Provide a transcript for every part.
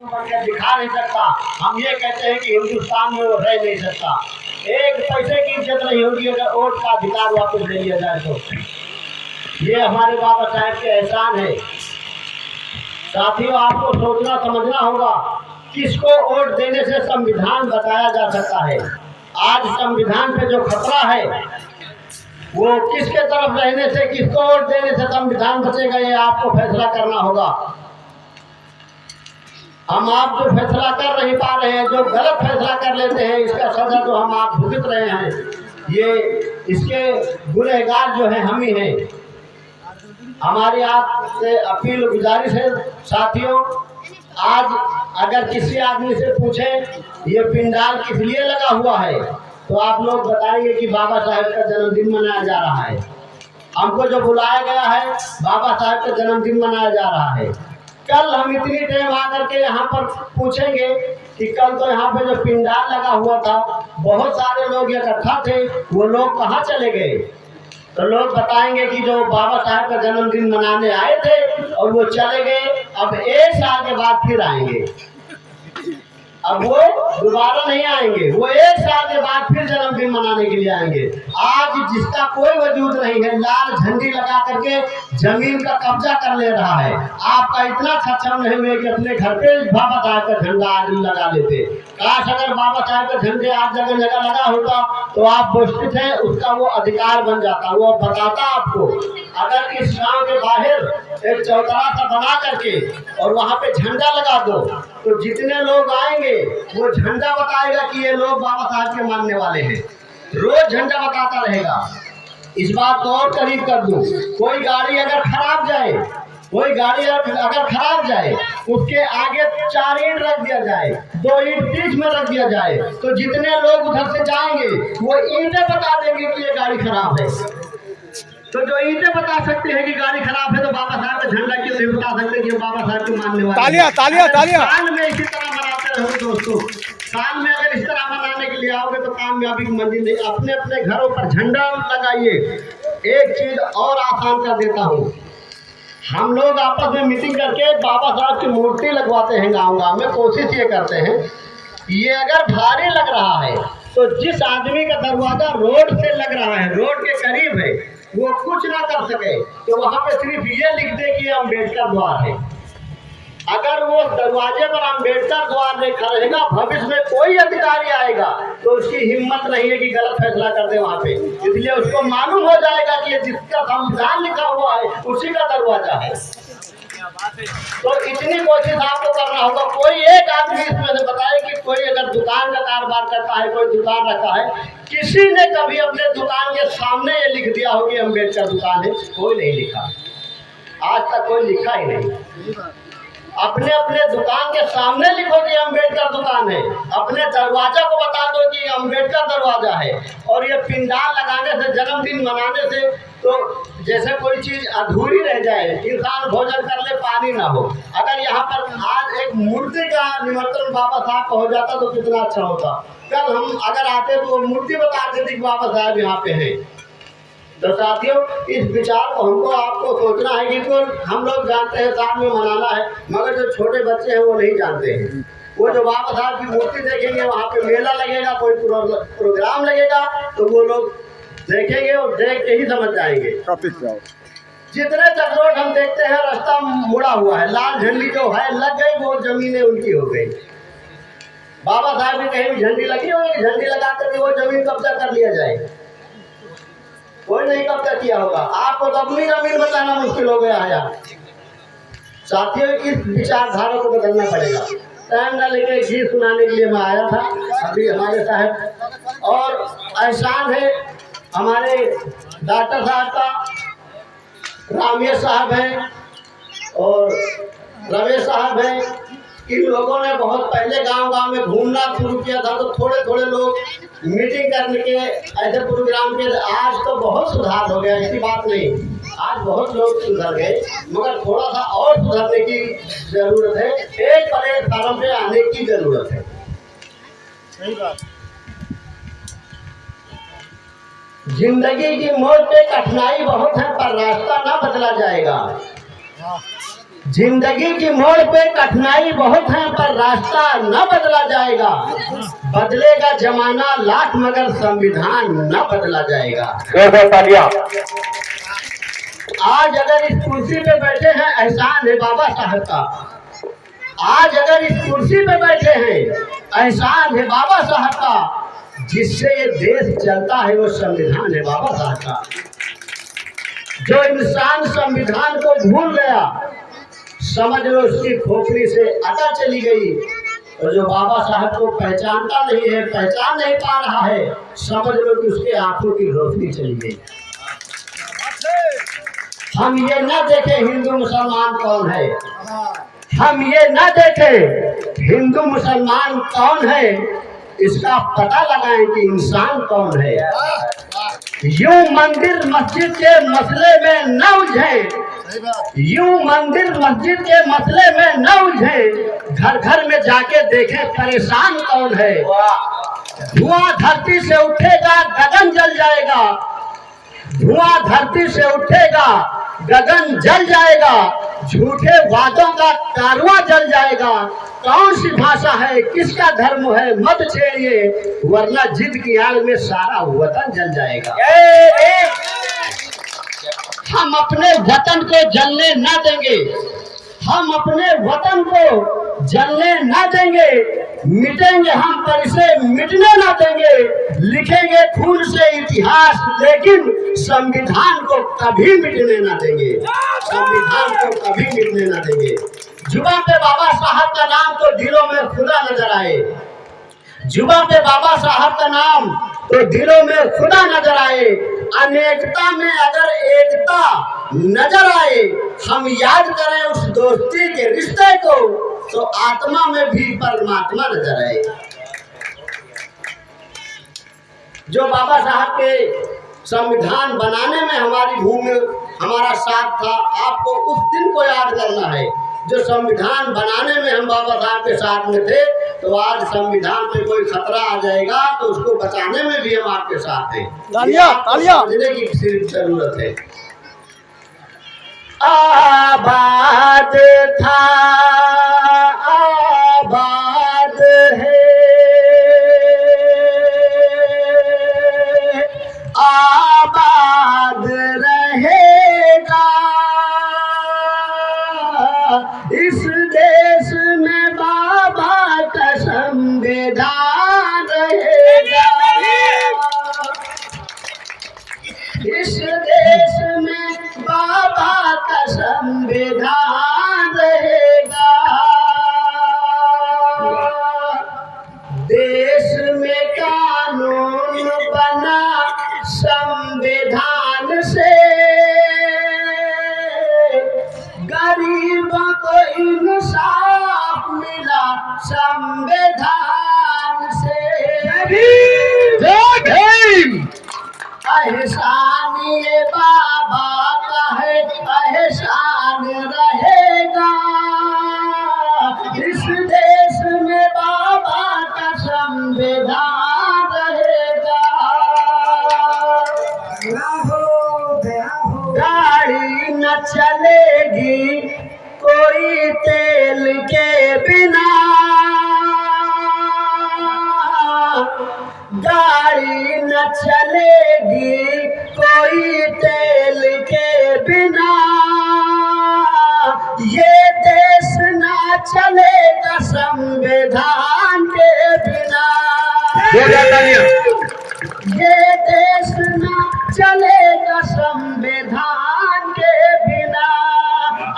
बनकर दिखा नहीं सकता। हम ये कहते हैं कि हिंदुस्तान में वो रह नहीं सकता। एक पैसे की इज्जत नहीं होगी अगर वोट का अधिकार वापस ले लिया जाए तो। ये हमारे बाबा साहब के एहसान है। साथियों, आपको सोचना समझना होगा, किसको वोट देने से संविधान बताया जा सकता है। आज संविधान पे जो खतरा है वो किसके तरफ रहने से, किसको वोट देने से संविधान बचेगा, ये आपको फैसला करना होगा। हम आप जो फैसला कर नहीं पा रहे हैं, जो गलत फैसला कर लेते हैं, इसका सजा तो हम आप भुगत रहे हैं। ये इसके गुनहगार जो है हम ही हैं। हमारी आपसे अपील गुजारिश है साथियों, आज अगर किसी आदमी से पूछें ये पिंडाल किस लिए लगा हुआ है तो आप लोग बताएंगे कि बाबा साहब का जन्मदिन मनाया जा रहा है। हमको जो बुलाया गया है बाबा साहब का जन्मदिन मनाया जा रहा है। कल हम इतनी टाइम आकर के यहाँ पर पूछेंगे कि कल तो यहाँ पे जो पिंडाल लगा हुआ था बहुत सारे लोग इकट्ठा थे, वो लोग कहाँ चले गए? तो लोग बताएंगे कि जो बाबा साहब का जन्मदिन मनाने आए थे और वो चले गए, अब 1 साल के बाद फिर आएंगे। अब वो दोबारा नहीं आएंगे, वो 1 साल के बाद फिर जन्मदिन मनाने के लिए आएंगे। आज जिसका कोई वजूद नहीं है, लाल झंडी लगा करके जमीन का कब्जा कर ले रहा है। आपका इतना सक्षम नहीं हुए कि अपने घर पे बाबा साहब का झंडा आज लगा लेते। काश अगर बाबा साहब का झंडे आज जगह जगह लगा होता तो आप पुष्पित हैं, उसका वो अधिकार बन जाता। वो बताता आपको, अगर इस गांव के बाहर एक चौतरा सा बना करके और वहाँ पे झंडा लगा दो तो जितने लोग आएंगे वो झंडा बताएगा कि ये लोग बाबा साहब के मानने वाले हैं। रोज झंडा बताता रहेगा। इस बात को और करीब कर दूं, कोई गाड़ी अगर खराब जाए, कोई गाड़ी अगर खराब जाए, उसके आगे 4 ईंट रख दिया जाए, 2 ईंट बीच में रख दिया जाए, तो जितने लोग उधर से जाएंगे वो ईंटें बता देंगे कि ये गाड़ी खराब है। तो जो ईंटें बता सकते हैं कि गाड़ी खराब है, तो बाबा साहब का झंडा क्यों नहीं बता सकते कि बाबा साहब के मानने वाले? तालियां तालियां तालियां। साल में इसी तरह मनाते रहो दोस्तों। साल में अगर इस तरह मनाने के लिए आओगे तो कामयाबी की मंजिल नहीं। अपने अपने घरों पर झंडा लगाइए। एक चीज और आसान कर देता हूँ, हम लोग आपस में मीटिंग करके बाबा साहब की मूर्ति लगवाते हैं गाँव गाँव में। कोशिश ये करते हैं, ये अगर भारी लग रहा है तो जिस आदमी का दरवाजा रोड से लग रहा है, रोड के करीब है, वो कुछ ना कर सके तो वहाँ पे सिर्फ ये लिख दे कि अम्बेडकर द्वार है। अगर वो दरवाजे पर अम्बेडकर द्वार लिखा रहेगा, भविष्य में कोई अधिकारी आएगा तो उसकी हिम्मत नहीं है कि गलत फैसला कर दे वहाँ पे। इसलिए उसको मालूम हो जाएगा कि ये जिसका संविधान लिखा हुआ है उसी का दरवाजा है। तो इतनी कोशिश आपको करना होगा। कोई एक आदमी इसमें से बताए कि कोई अगर दुकान का कारोबार करता है, कोई दुकान रखा है, किसी ने कभी अपने दुकान के सामने ये लिख दिया हो कि अम्बेडकर दुकान है? कोई नहीं लिखा, आज तक कोई लिखा ही नहीं। अपने अपने दुकान के सामने लिखो कि अम्बेडकर दुकान है, अपने दरवाजा को बता दो कि अम्बेडकर दरवाजा है। और ये पिंडाल लगाने से, जन्मदिन मनाने से तो जैसे कोई चीज अधूरी रह जाए, इंसान भोजन कर ले पानी ना हो। अगर यहाँ पर आज एक मूर्ति का निमंत्रण बाबा साहब का हो जाता तो कितना अच्छा होता। कल हम अगर आते तो वो मूर्ति बता देती कि बाबा साहब यहाँ पे हैं। तो साथियों, इस विचार को हमको आपको सोचना है कि तो हम लोग जानते हैं साथ में मनाना है, मगर जो छोटे बच्चे हैं वो नहीं जानते हैं। वो जो बाबा साहब की मूर्ति देखेंगे, वहाँ पे मेला लगेगा, कोई प्रोग्राम लगेगा, तो वो लोग देखेंगे और देख के ही समझ जाएंगे। जितने चक्रोट हम देखते हैं रास्ता मुड़ा हुआ है, लाल झंडी जो है लग गई, वो जमीनें उनकी हो गई। बाबा साहब की कहीं भी झंडी लगी होगी, झंडी लगा करके वो जमीन कब्जा कर लिया जाए, कोई नहीं कब्जा किया होगा। आपको तो अपनी जमीन बताना मुश्किल हो गया है यार। साथियों, इस विचारधारा को बदलना पड़ेगा। टाइम न लेके गीत सुनाने के लिए मैं आया था अभी हमारे साहब, और एहसान है हमारे डॉक्टर साहब का, रामेश साहब हैं और रमेश साहब हैं। इन लोगों ने बहुत पहले गांव गांव में घूमना शुरू किया था, तो थोड़े थोड़े लोग मीटिंग करने के ऐसे प्रोग्राम के। आज तो बहुत सुधार हो गया, ऐसी बात नहीं, आज बहुत लोग सुधर गए, मगर थोड़ा सा और सुधरने की जरूरत है। एक प्लेटफार्म पे आने की जरूरत है। सही बात। जिंदगी की मोड़ पे कठिनाई बहुत है, पर रास्ता ना बदला जाएगा। जिंदगी की मोड़ पे कठिनाई बहुत है, पर रास्ता न बदला जाएगा। बदलेगा जमाना लाख, मगर संविधान न बदला जाएगा। आज अगर इस कुर्सी पे बैठे हैं, एहसान है बाबा साहब का। आज अगर इस कुर्सी पे बैठे हैं, एहसान है बाबा साहब का। जिससे ये देश चलता है वो संविधान है बाबा साहब का। जो इंसान संविधान को भूल गया, समझ लो उसकी खोपड़ी से अकल चली गई। और जो बाबा साहब को पहचानता नहीं है, पहचान नहीं पा रहा है, समझ लो कि उसके आंखों की रोशनी चली गई। हम ये न देखें हिंदू मुसलमान कौन है, हम ये न देखें हिंदू मुसलमान कौन है, इसका पता लगाएं कि इंसान कौन है। यूं मंदिर मस्जिद के मसले में न उलझे, यूं मंदिर मस्जिद के मसले में न उलझे। घर घर में जाके देखें परेशान कौन है। धुआं धरती से उठेगा, गगन जल जाएगा। धुआं धरती से उठेगा, गगन जल जाएगा। झूठे वादों का कारवां जल जाएगा। कौन सी भाषा है, किसका धर्म है, मत छेड़िए, वरना जिद की आड़ में सारा वतन जल जाएगा। हम अपने वतन को जलने न देंगे, हम अपने वतन को जलने न देंगे। मिटेंगे हम पर इसे मिटने न देंगे। लिखेंगे खून से इतिहास, लेकिन संविधान को कभी मिटने न देंगे। संविधान को कभी मिटने न देंगे। जुबान पे बाबा साहब का नाम तो दिलों में खुदा नजर आए। जुबान पे बाबा साहब का नाम तो दिलों में खुदा नजर आए। अनेकता में अगर एकता नजर आए, हम याद करें उस दोस्ती के रिश्ते को, तो आत्मा में भी परमात्मा नजर आए। जो बाबा साहब के संविधान बनाने में हमारी भूमि, हमारा साथ था, आपको उस दिन को याद करना है। जो संविधान बनाने में हम बाबा साहब के साथ में थे, तो आज संविधान पे कोई खतरा आ जाएगा तो उसको बचाने में भी हम आपके साथ हैं। समझने की सिर्फ जरूरत है। आबाद था, आबाद है, आबाद रहेगा। इस देश में बाबा का संविधान रहेगा। इस देश में बाबा का संविधान रहेगा। देश में कानून बना संविधान से, गरीबों को इंसाफ मिला संविधान से। एहसान ये बाबा का है, एहसान रहेगा। इस देश में बाबा का संविधान रहेगा। गाड़ी न चलेगी कोई तेल के बिना, गाड़ी न चलेगी कोई तेल के बिना। ये देश न चलेगा संविधान के बिना। ये देश न चलेगा संविधान के बिना।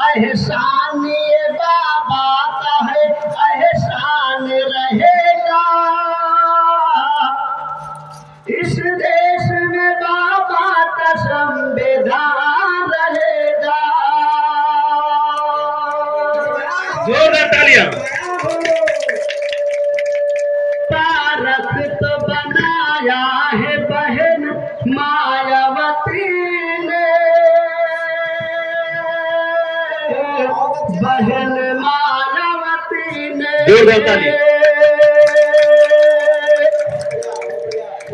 एहसान ये बाबा का है, एहसान रहेगा। इस देश में बाबा का संविधान रहेगा। जोरदार तालियां। पारक तो बनाया है बहन मायावती ने, बहन मायावती ने।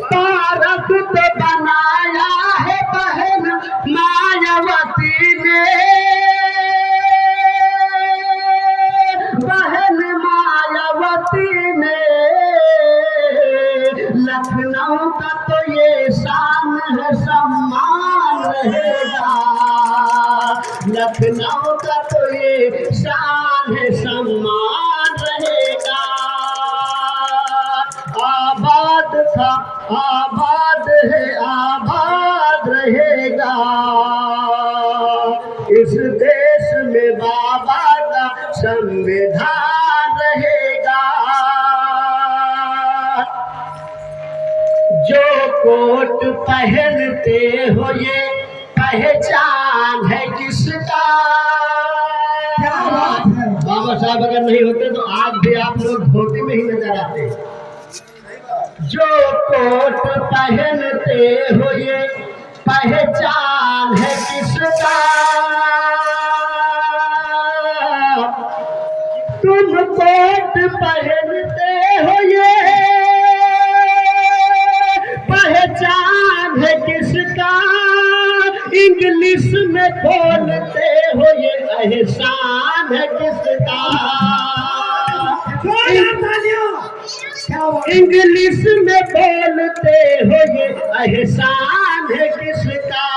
पारक तो बनाया है बहन मायावती ने, लखनऊ का तो ये शान है सम्मान रहेगा। आबाद था आबाद है आबाद रहेगा। इस देश में बाबा का संविधान रहेगा। जो कोट पहनते हो ये पहचान है किसका। बाबा साहब अगर नहीं होते तो आज भी आप लोग धोती में ही नजर आते। जो कोट पहनते हो ये पहचान है किसका। तुम कोट पहनते हो ये पहचान है किसका। इंग्लिश में बोलते हो ये एहसान है किसका। इंग्लिश में बोलते हो ये एहसान है किसका।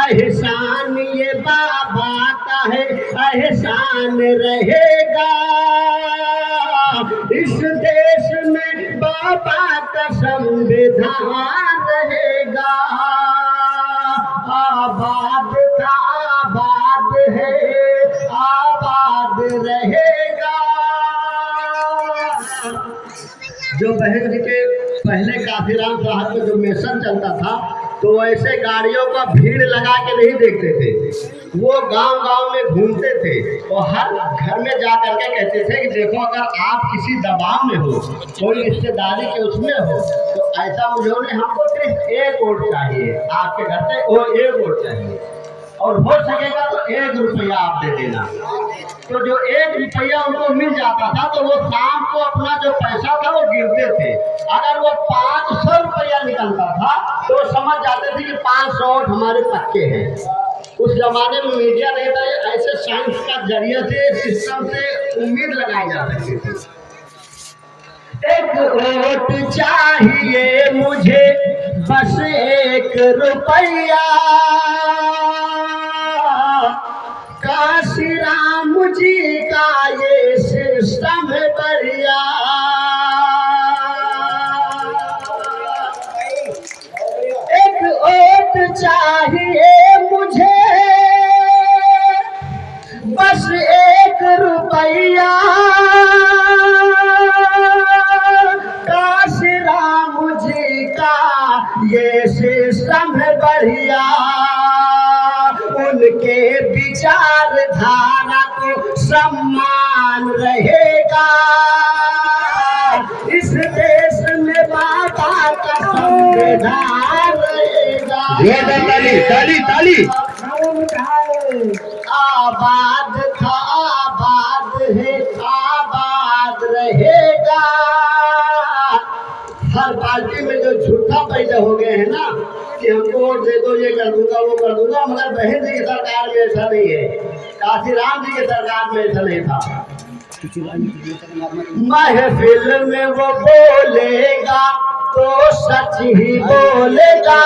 एहसान ये बाबा का है एहसान रहेगा। इस देश में बाबा का संविधान रहेगा। आबाद का आबाद है आबाद रहेगा। जो बहन जी के पहले काशीराम साहब में जो मिशन चलता था तो ऐसे गाड़ियों का भीड़ लगा के नहीं देखते थे। वो गांव गांव में घूमते थे और हर घर में जा करके कहते थे कि देखो अगर आप किसी दबाव में हो, कोई रिश्तेदारी के उसमें हो, तो ऐसा उन्होंने हमको सिर्फ एक वोट चाहिए आपके घर से, वो एक वोट चाहिए और हो सकेगा तो 1 रुपया आप दे देना। तो जो 1 रुपया उनको मिल जाता था तो वो शाम को अपना जो पैसा था वो गिरते थे। अगर वो 500 रुपया निकलता था तो समझ जाते थे कि 500 वोट हमारे पक्के हैं। उस जमाने में मीडिया नहीं था, ऐसे साइंस का जरिए से सिस्टम से उम्मीद लगाई जा सकती थी। 1 वोट चाहिए मुझे बस 1 रुपया। काशीराम जी का ये सिस्टम है बढ़िया। एक वोट चाहिए मुझे बस 1 रुपया। काशीराम जी का ये सिस्टम है बढ़िया। उनके विचारधारा को सम्मान रहेगा। इस देश में बाबा का संविधान रहेगा। ताली ताली ताली। आबाद था आबाद है आबाद रहेगा। हर पार्टी में जो झूठा पैदा हो गए हैं ना कि हमको वोट दे दो, ये कर दूंगा वो कर दूंगा, मगर बहन जी की सरकार में ऐसा नहीं है, काशीराम जी की सरकार में ऐसा नहीं था। महफिल में वो बोलेगा तो सच ही बोलेगा।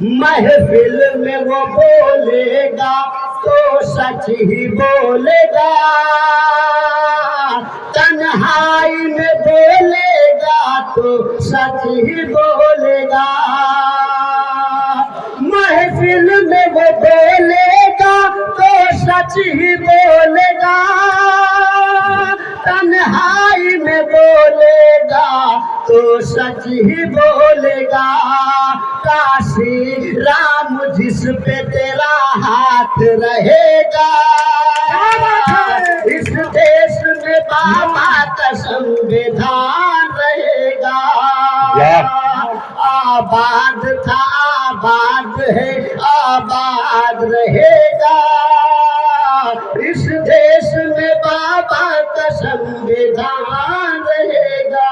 महफिल में वो बोलेगा तो सच ही बोलेगा। तन्हाई में बोलेगा तो सच ही बोलेगा। महफिल में वो बोलेगा तो सच ही बोलेगा। तन्हाई में बोलेगा तो सच ही बोलेगा। काशी राम जिस पे तेरा हाथ रहेगा। इस देश में बाबा का संविधान रहेगा। आबाद था आबाद है आबाद रहेगा। इस देश में बाबा का संविधान रहेगा।